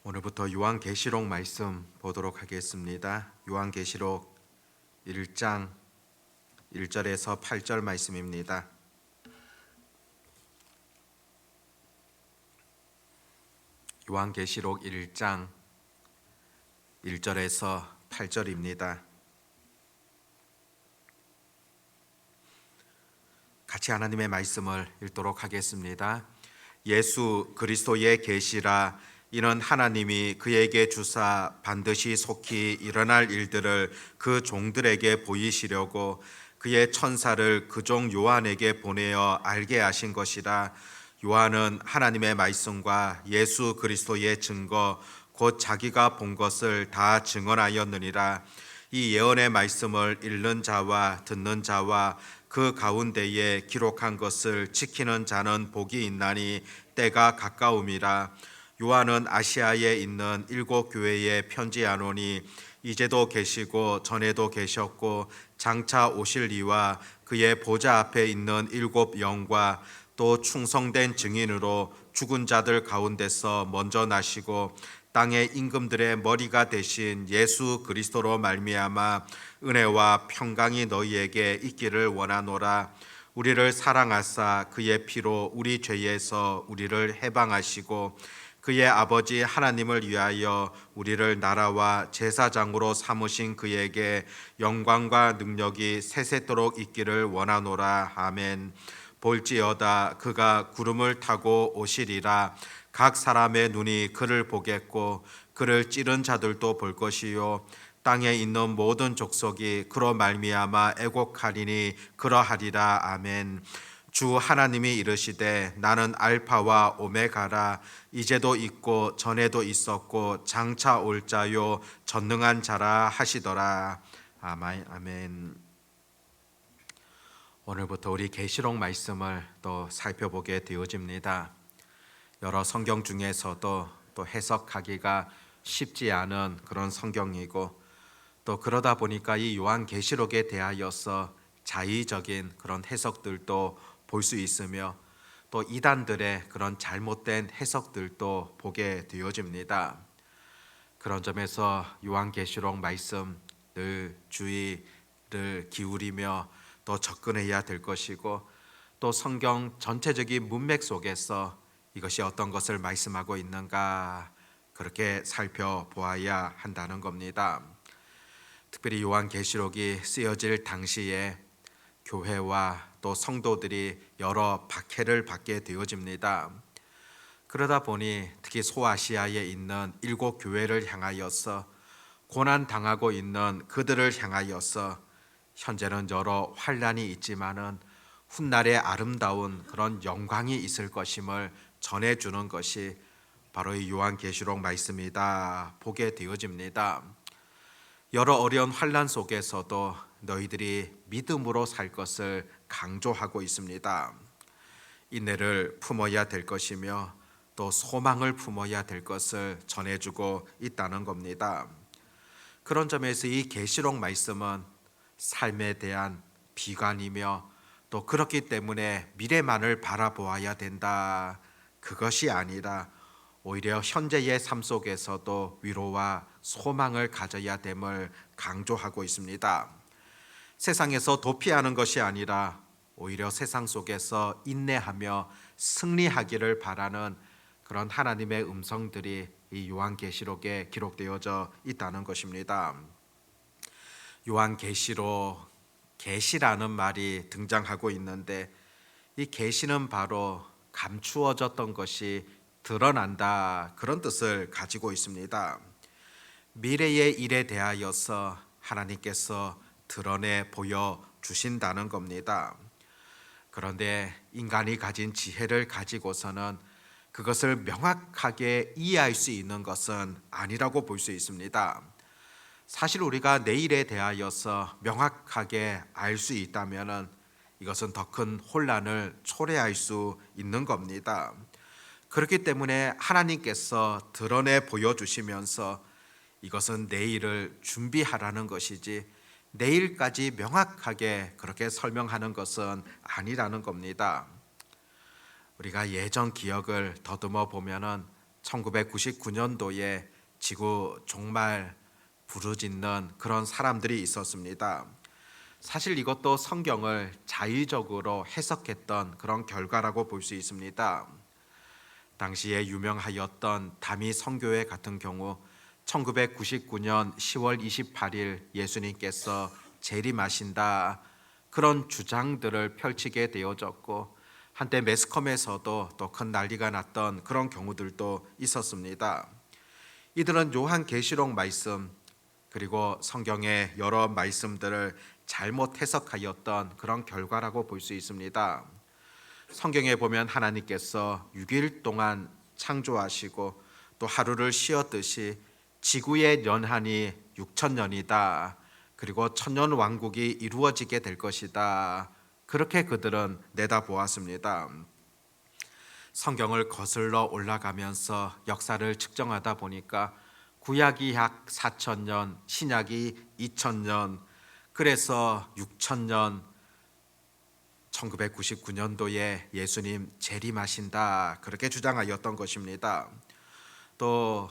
오늘부터 요한계시록 말씀 보도록 하겠습니다. 요한계시록 1장 1절에서 8절 말씀입니다. 요한계시록 1장 1절에서 8절입니다. 같이 하나님의 말씀을 읽도록 하겠습니다. 예수 그리스도의 계시라. 이는 하나님이 그에게 주사 반드시 속히 일어날 일들을 그 종들에게 보이시려고 그의 천사를 그 종 요한에게 보내어 알게 하신 것이라. 요한은 하나님의 말씀과 예수 그리스도의 증거 곧 자기가 본 것을 다 증언하였느니라. 이 예언의 말씀을 읽는 자와 듣는 자와 그 가운데에 기록한 것을 지키는 자는 복이 있나니 때가 가까움이라. 요한은 아시아에 있는 7교회에 편지하노니 이제도 계시고 전에도 계셨고 장차 오실 이와 그의 보좌 앞에 있는 7 영과 또 충성된 증인으로 죽은 자들 가운데서 먼저 나시고 땅의 임금들의 머리가 되신 예수 그리스도로 말미암아 은혜와 평강이 너희에게 있기를 원하노라. 우리를 사랑하사 그의 피로 우리 죄에서 우리를 해방하시고 그의 아버지 하나님을 위하여 우리를 나라와 제사장으로 삼으신 그에게 영광과 능력이 세세토록 있기를 원하노라. 아멘. 볼지어다 그가 구름을 타고 오시리라. 각 사람의 눈이 그를 보겠고 그를 찌른 자들도 볼 것이요 땅에 있는 모든 족속이 그로 말미암아 애곡하리니 그러하리라. 아멘. 주 하나님이 이르시되 나는 알파와 오메가라. 이제도 있고 전에도 있었고 장차 올 자요 전능한 자라 하시더라. 아멘. 오늘부터 우리 계시록 말씀을 또 살펴보게 되어집니다. 여러 성경 중에서도 또 해석하기가 쉽지 않은 그런 성경이고 또 그러다 보니까 이 요한계시록에 대하여서 자의적인 그런 해석들도 볼 수 있으며 또 이단들의 그런 잘못된 해석들도 보게 되어집니다. 그런 점에서 요한계시록 말씀 늘 주의를 기울이며 또 접근해야 될 것이고 또 성경 전체적인 문맥 속에서 이것이 어떤 것을 말씀하고 있는가 그렇게 살펴보아야 한다는 겁니다. 특별히 요한계시록이 쓰여질 당시에 교회와 또 성도들이 여러 박해를 받게 되어집니다. 그러다 보니 특히 소아시아에 있는 7 교회를 향하여서 고난 당하고 있는 그들을 향하여서 현재는 여러 환난이 있지만은 훗날에 아름다운 그런 영광이 있을 것임을 전해주는 것이 바로 이 요한계시록 말씀이다 보게 되어집니다. 여러 어려운 환난 속에서도 너희들이 믿음으로 살 것을 강조하고 있습니다. 인내를 품어야 될 것이며 또 소망을 품어야 될 것을 전해주고 있다는 겁니다. 그런 점에서 이 계시록 말씀은 삶에 대한 비관이며 또 그렇기 때문에 미래만을 바라보아야 된다. 그것이 아니라 오히려 현재의 삶 속에서도 위로와 소망을 가져야 됨을 강조하고 있습니다. 세상에서 도피하는 것이 아니라 오히려 세상 속에서 인내하며 승리하기를 바라는 그런 하나님의 음성들이 이 요한계시록에 기록되어져 있다는 것입니다. 요한계시록 계시라는 말이 등장하고 있는데 이 계시는 바로 감추어졌던 것이 드러난다 그런 뜻을 가지고 있습니다. 미래의 일에 대하여서 하나님께서 드러내 보여주신다는 겁니다. 그런데 인간이 가진 지혜를 가지고서는 그것을 명확하게 이해할 수 있는 것은 아니라고 볼 수 있습니다. 사실 우리가 내일에 대하여서 명확하게 알 수 있다면 이것은 더 큰 혼란을 초래할 수 있는 겁니다. 그렇기 때문에 하나님께서 드러내 보여주시면서 이것은 내일을 준비하라는 것이지 내일까지 명확하게 그렇게 설명하는 것은 아니라는 겁니다. 우리가 예전 기억을 더듬어 보면은 1999년도에 지구 종말 부르짖는 그런 사람들이 있었습니다. 사실 이것도 성경을 자의적으로 해석했던 그런 결과라고 볼 수 있습니다. 당시에 유명하였던 다미 선교회 같은 경우 1999년 10월 28일 예수님께서 재림하신다, 그런 주장들을 펼치게 되어졌고, 한때 매스컴에서도 또 큰 난리가 났던 그런 경우들도 있었습니다. 이들은 요한계시록 말씀 그리고 성경의 여러 말씀들을 잘못 해석하였던 그런 결과라고 볼 수 있습니다. 성경에 보면 하나님께서 6일 동안 창조하시고 또 하루를 쉬었듯이 지구의 연한이 6천년이다. 그리고 천년 왕국이 이루어지게 될 것이다. 그렇게 그들은 내다보았습니다. 성경을 거슬러 올라가면서 역사를 측정하다 보니까 구약이 약 4천년, 신약이 2천년, 그래서 6천년, 1999년도에 예수님 재림하신다, 그렇게 주장하였던 것입니다. 또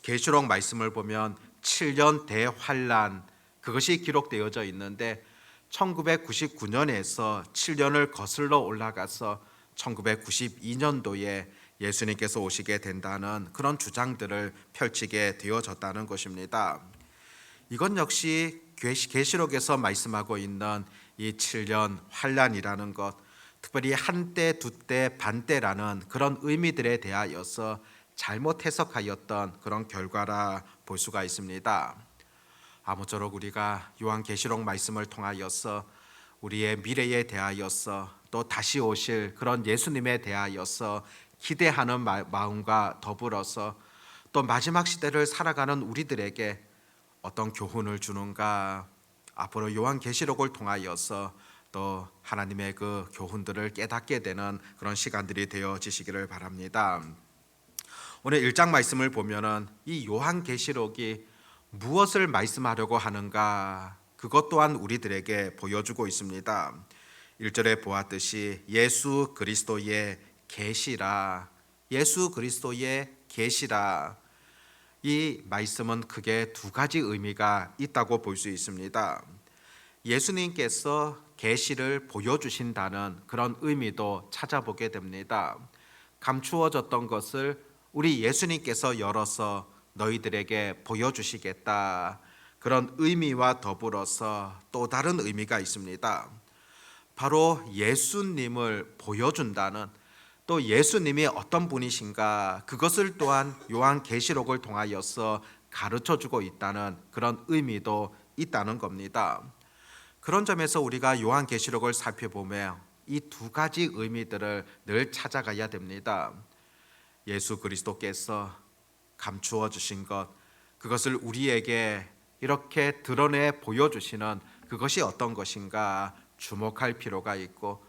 계시록 말씀을 보면 7년 대환란, 그것이 기록되어져 있는데 1999년에서 7년을 거슬러 올라가서 1992년도에 예수님께서 오시게 된다는 그런 주장들을 펼치게 되어졌다는 것입니다. 이건 역시 계시록에서 말씀하고 있는 이 7년 환란이라는 것, 특별히 한때, 두때, 반때라는 그런 의미들에 대하여서 잘못 해석하였던 그런 결과라 볼 수가 있습니다. 아무쪼록 우리가 요한계시록 말씀을 통하여서 우리의 미래에 대하여서 또 다시 오실 그런 예수님에 대하여서 기대하는 마음과 더불어서 또 마지막 시대를 살아가는 우리들에게 어떤 교훈을 주는가, 앞으로 요한계시록을 통하여서 또 하나님의 그 교훈들을 깨닫게 되는 그런 시간들이 되어지시기를 바랍니다. 오늘 1장 말씀을 보면은 이 요한계시록이 무엇을 말씀하려고 하는가, 그것 또한 우리들에게 보여주고 있습니다. 1절에 보았듯이 예수 그리스도의 계시라, 예수 그리스도의 계시라, 이 말씀은 크게 두 가지 의미가 있다고 볼 수 있습니다. 예수님께서 계시를 보여주신다는 그런 의미도 찾아보게 됩니다. 감추어졌던 것을 우리 예수님께서 열어서 너희들에게 보여주시겠다, 그런 의미와 더불어서 또 다른 의미가 있습니다. 바로 예수님을 보여준다는, 또 예수님이 어떤 분이신가, 그것을 또한 요한계시록을 통하여서 가르쳐주고 있다는 그런 의미도 있다는 겁니다. 그런 점에서 우리가 요한계시록을 살펴보며 이 두 가지 의미들을 늘 찾아가야 됩니다. 예수 그리스도께서 감추어 주신 것, 그것을 우리에게 이렇게 드러내 보여주시는 그것이 어떤 것인가 주목할 필요가 있고,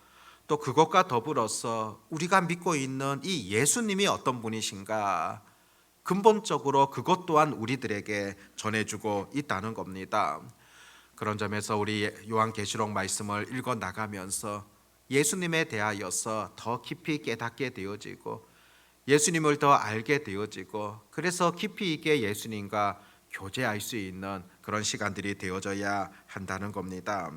또 그것과 더불어서 우리가 믿고 있는 이 예수님이 어떤 분이신가, 근본적으로 그것 또한 우리들에게 전해주고 있다는 겁니다. 그런 점에서 우리 요한계시록 말씀을 읽어 나가면서 예수님에 대하여서 더 깊이 깨닫게 되어지고, 예수님을 더 알게 되어지고, 그래서 깊이 있게 예수님과 교제할 수 있는 그런 시간들이 되어져야 한다는 겁니다.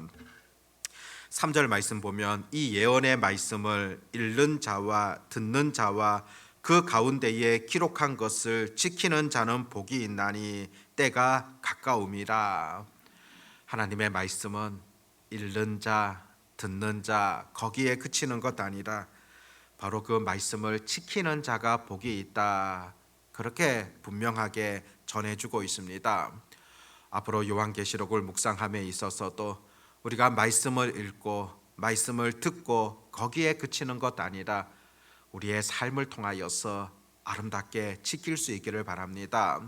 3절 말씀 보면 이 예언의 말씀을 읽는 자와 듣는 자와 그 가운데에 기록한 것을 지키는 자는 복이 있나니 때가 가까움이라. 하나님의 말씀은 읽는 자, 듣는 자, 거기에 그치는 것 아니라 바로 그 말씀을 지키는 자가 복이 있다, 그렇게 분명하게 전해주고 있습니다. 앞으로 요한계시록을 묵상함에 있어서도 우리가 말씀을 읽고 말씀을 듣고 거기에 그치는 것 아니라 우리의 삶을 통하여서 아름답게 지킬 수 있기를 바랍니다.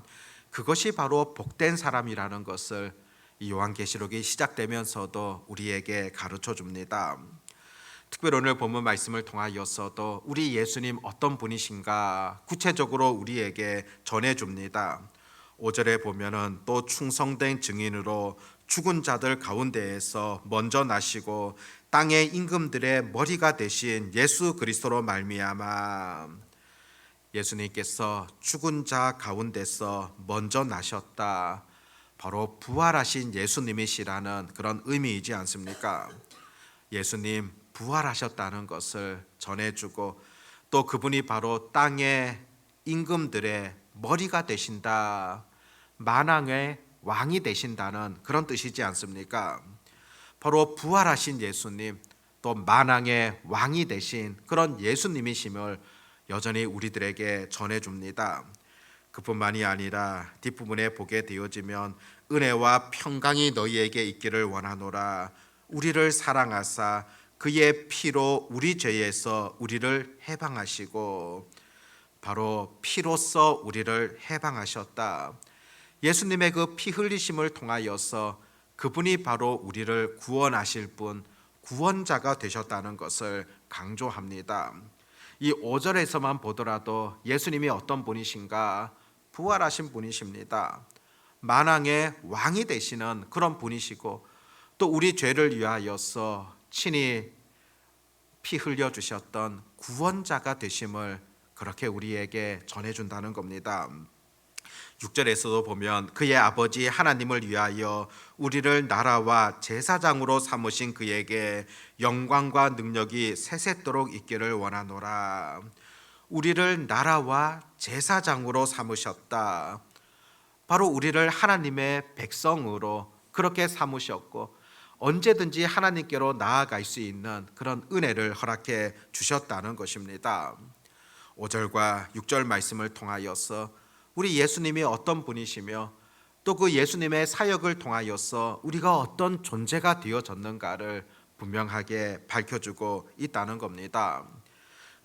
그것이 바로 복된 사람이라는 것을 이 요한계시록이 시작되면서도 우리에게 가르쳐 줍니다. 특별히 오늘 본문 말씀을 통하여서도 우리 예수님 어떤 분이신가 구체적으로 우리에게 전해줍니다. 5절에 보면은 또 충성된 증인으로 죽은 자들 가운데에서 먼저 나시고 땅의 임금들의 머리가 되신 예수 그리스도로 말미암아. 예수님께서 죽은 자 가운데서 먼저 나셨다. 바로 부활하신 예수님이시라는 그런 의미이지 않습니까? 예수님 부활하셨다는 것을 전해주고 또 그분이 바로 땅의 임금들의 머리가 되신다. 만왕의 왕이 되신다는 그런 뜻이지 않습니까? 바로 부활하신 예수님 또 만왕의 왕이 되신 그런 예수님이심을 여전히 우리들에게 전해줍니다. 그뿐만이 아니라 뒷부분에 보게 되어지면 은혜와 평강이 너희에게 있기를 원하노라. 우리를 사랑하사 그의 피로 우리 죄에서 우리를 해방하시고, 바로 피로써 우리를 해방하셨다. 예수님의 그 피 흘리심을 통하여서 그분이 바로 우리를 구원하실 분, 구원자가 되셨다는 것을 강조합니다. 이 5절에서만 보더라도 예수님이 어떤 분이신가? 부활하신 분이십니다. 만왕의 왕이 되시는 그런 분이시고 또 우리 죄를 위하여서 친히 피 흘려 주셨던 구원자가 되심을 그렇게 우리에게 전해준다는 겁니다. 6절에서도 보면 그의 아버지 하나님을 위하여 우리를 나라와 제사장으로 삼으신 그에게 영광과 능력이 세세토록 있기를 원하노라. 우리를 나라와 제사장으로 삼으셨다. 바로 우리를 하나님의 백성으로 그렇게 삼으셨고 언제든지 하나님께로 나아갈 수 있는 그런 은혜를 허락해 주셨다는 것입니다. 5절과 6절 말씀을 통하여서 우리 예수님이 어떤 분이시며 또 그 예수님의 사역을 통하여서 우리가 어떤 존재가 되어졌는가를 분명하게 밝혀주고 있다는 겁니다.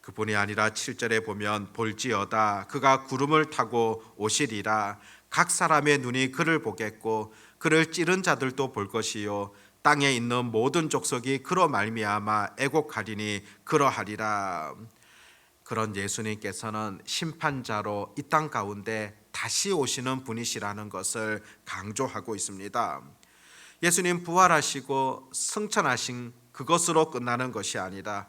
그뿐이 아니라 7절에 보면 볼지어다 그가 구름을 타고 오시리라. 각 사람의 눈이 그를 보겠고 그를 찌른 자들도 볼 것이요 땅에 있는 모든 족속이 그로 말미암아 애곡하리니 그러하리라. 그런 예수님께서는 심판자로 이 땅 가운데 다시 오시는 분이시라는 것을 강조하고 있습니다. 예수님 부활하시고 승천하신 그것으로 끝나는 것이 아니라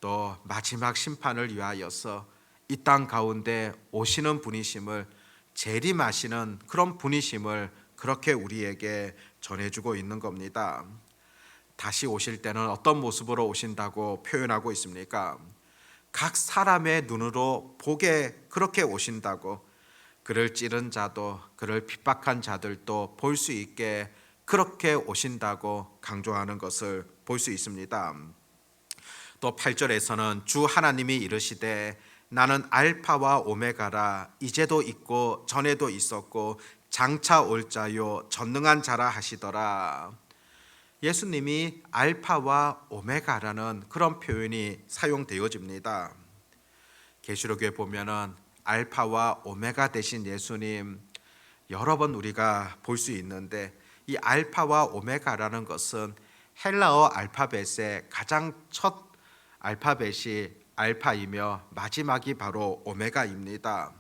또 마지막 심판을 위하여서 이 땅 가운데 오시는 분이심을, 재림하시는 그런 분이심을 그렇게 우리에게 전해주고 있는 겁니다. 다시 오실 때는 어떤 모습으로 오신다고 표현하고 있습니까? 각 사람의 눈으로 보게 그렇게 오신다고, 그를 찌른 자도 그를 핍박한 자들도 볼 수 있게 그렇게 오신다고 강조하는 것을 볼 수 있습니다. 또 8절에서는 주 하나님이 이르시되 나는 알파와 오메가라. 이제도 있고 전에도 있었고 장차 올 자요 전능한 자라 하시더라. 예수님이 알파와 오메가라는 그런 표현이 사용되어집니다. 계시록에 보면은 알파와 오메가 되신 예수님 여러 번 우리가 볼 수 있는데, 이 알파와 오메가라는 것은 헬라어 알파벳의 가장 첫 알파벳이 알파이며 마지막이 바로 오메가입니다.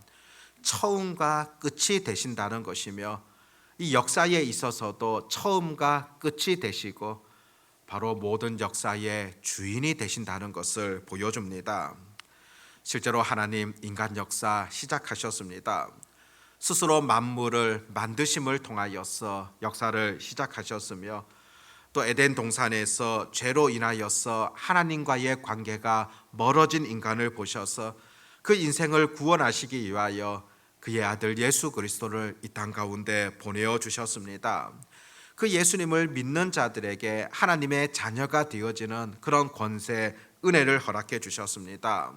처음과 끝이 되신다는 것이며 이 역사에 있어서도 처음과 끝이 되시고 바로 모든 역사의 주인이 되신다는 것을 보여줍니다. 실제로 하나님 인간 역사 시작하셨습니다. 스스로 만물을 만드심을 통하여서 역사를 시작하셨으며 또 에덴 동산에서 죄로 인하여서 하나님과의 관계가 멀어진 인간을 보셔서 그 인생을 구원하시기 위하여 그의 아들 예수 그리스도를 이 땅 가운데 보내어 주셨습니다. 그 예수님을 믿는 자들에게 하나님의 자녀가 되어지는 그런 권세, 은혜를 허락해 주셨습니다.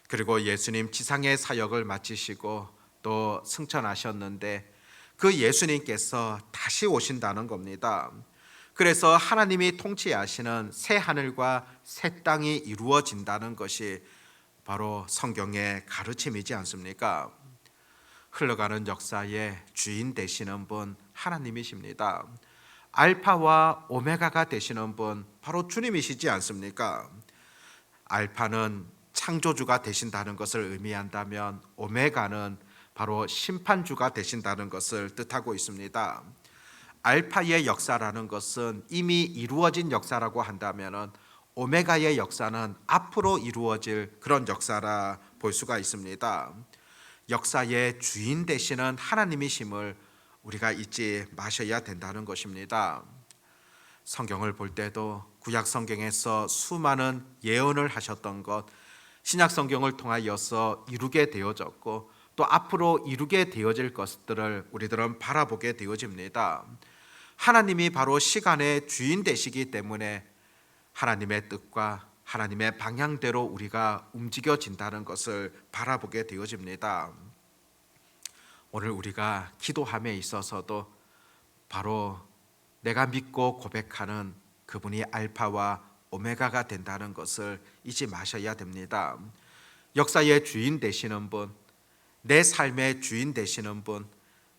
그리고 예수님 지상의 사역을 마치시고 또 승천하셨는데 그 예수님께서 다시 오신다는 겁니다. 그래서 하나님이 통치하시는 새 하늘과 새 땅이 이루어진다는 것이 바로 성경의 가르침이지 않습니까? 흘러가는 역사의 주인 되시는 분 하나님이십니다. 알파와 오메가가 되시는 분 바로 주님이시지 않습니까? 알파는 창조주가 되신다는 것을 의미한다면 오메가는 바로 심판주가 되신다는 것을 뜻하고 있습니다. 알파의 역사라는 것은 이미 이루어진 역사라고 한다면 오메가의 역사는 앞으로 이루어질 그런 역사라 볼 수가 있습니다. 역사의 주인 되시는 하나님이심을 우리가 잊지 마셔야 된다는 것입니다. 성경을 볼 때도 구약 성경에서 수많은 예언을 하셨던 것, 신약 성경을 통하여서 이루게 되어졌고 또 앞으로 이루게 되어질 것들을 우리들은 바라보게 되어집니다. 하나님이 바로 시간의 주인 되시기 때문에 하나님의 뜻과 하나님의 방향대로 우리가 움직여진다는 것을 바라보게 되어집니다. 오늘 우리가 기도함에 있어서도 바로 내가 믿고 고백하는 그분이 알파와 오메가가 된다는 것을 잊지 마셔야 됩니다. 역사의 주인 되시는 분, 내 삶의 주인 되시는 분,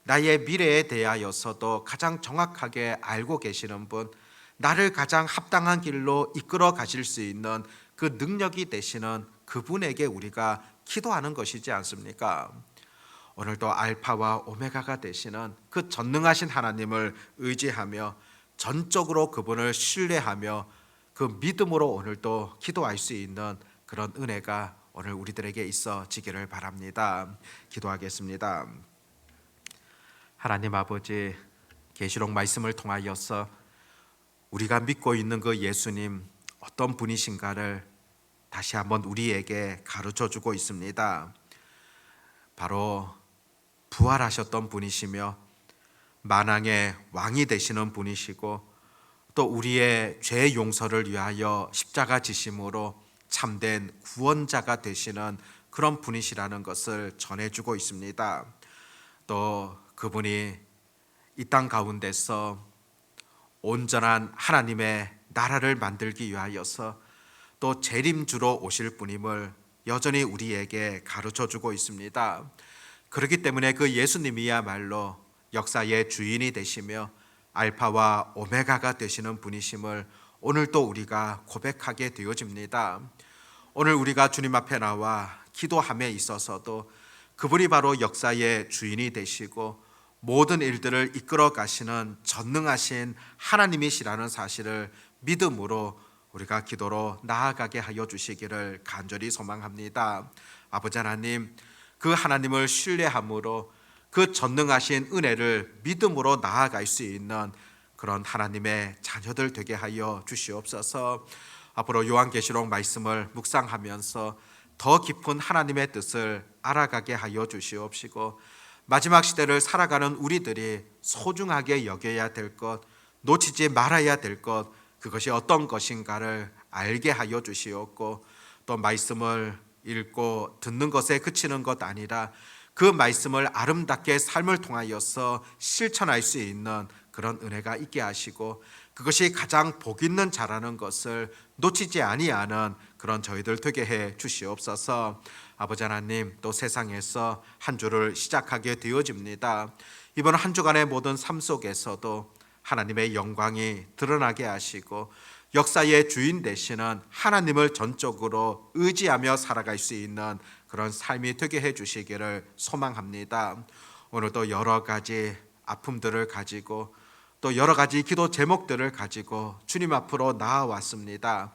나의 미래에 대하여서도 가장 정확하게 알고 계시는 분, 나를 가장 합당한 길로 이끌어 가실 수 있는 그 능력이 되시는 그분에게 우리가 기도하는 것이지 않습니까? 오늘도 알파와 오메가가 되시는 그 전능하신 하나님을 의지하며 전적으로 그분을 신뢰하며 그 믿음으로 오늘도 기도할 수 있는 그런 은혜가 오늘 우리들에게 있어지기를 바랍니다. 기도하겠습니다. 하나님 아버지, 계시록 말씀을 통하여서 우리가 믿고 있는 그 예수님 어떤 분이신가를 다시 한번 우리에게 가르쳐 주고 있습니다. 바로 부활하셨던 분이시며 만왕의 왕이 되시는 분이시고 또 우리의 죄 용서를 위하여 십자가 지심으로 참된 구원자가 되시는 그런 분이시라는 것을 전해주고 있습니다. 또 그분이 이 땅 가운데서 온전한 하나님의 나라를 만들기 위하여서 또 재림주로 오실 분임을 여전히 우리에게 가르쳐주고 있습니다. 그렇기 때문에 그 예수님이야말로 역사의 주인이 되시며 알파와 오메가가 되시는 분이심을 오늘도 우리가 고백하게 되어집니다. 오늘 우리가 주님 앞에 나와 기도함에 있어서도 그분이 바로 역사의 주인이 되시고 모든 일들을 이끌어 가시는 전능하신 하나님이시라는 사실을 믿음으로 우리가 기도로 나아가게 하여 주시기를 간절히 소망합니다. 아버지 하나님, 그 하나님을 신뢰함으로 그 전능하신 은혜를 믿음으로 나아갈 수 있는 그런 하나님의 자녀들 되게 하여 주시옵소서. 앞으로 요한계시록 말씀을 묵상하면서 더 깊은 하나님의 뜻을 알아가게 하여 주시옵시고 마지막 시대를 살아가는 우리들이 소중하게 여겨야 될 것, 놓치지 말아야 될 것, 그것이 어떤 것인가를 알게 하여 주시옵고 또 말씀을 읽고 듣는 것에 그치는 것 아니라 그 말씀을 아름답게 삶을 통하여서 실천할 수 있는 그런 은혜가 있게 하시고 그것이 가장 복 있는 자라는 것을 놓치지 아니하는 그런 저희들 되게 해 주시옵소서. 아버지 하나님, 또 세상에서 한 주를 시작하게 되어집니다. 이번 한 주간의 모든 삶 속에서도 하나님의 영광이 드러나게 하시고 역사의 주인 되시는 하나님을 전적으로 의지하며 살아갈 수 있는 그런 삶이 되게 해 주시기를 소망합니다. 오늘도 여러 가지 아픔들을 가지고 또 여러 가지 기도 제목들을 가지고 주님 앞으로 나아왔습니다.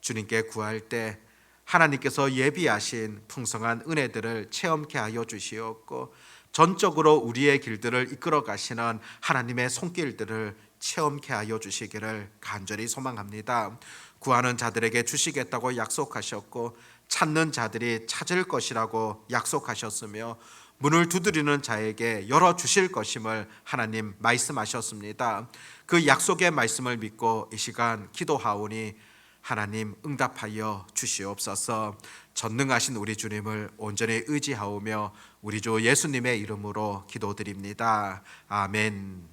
주님께 구할 때 하나님께서 예비하신 풍성한 은혜들을 체험케 하여 주시옵고 전적으로 우리의 길들을 이끌어 가시는 하나님의 손길들을 체험케 하여 주시기를 간절히 소망합니다. 구하는 자들에게 주시겠다고 약속하셨고 찾는 자들이 찾을 것이라고 약속하셨으며 문을 두드리는 자에게 열어주실 것임을 하나님 말씀하셨습니다. 그 약속의 말씀을 믿고 이 시간 기도하오니 하나님 응답하여 주시옵소서. 전능하신 우리 주님을 온전히 의지하오며 우리 주 예수님의 이름으로 기도드립니다. 아멘.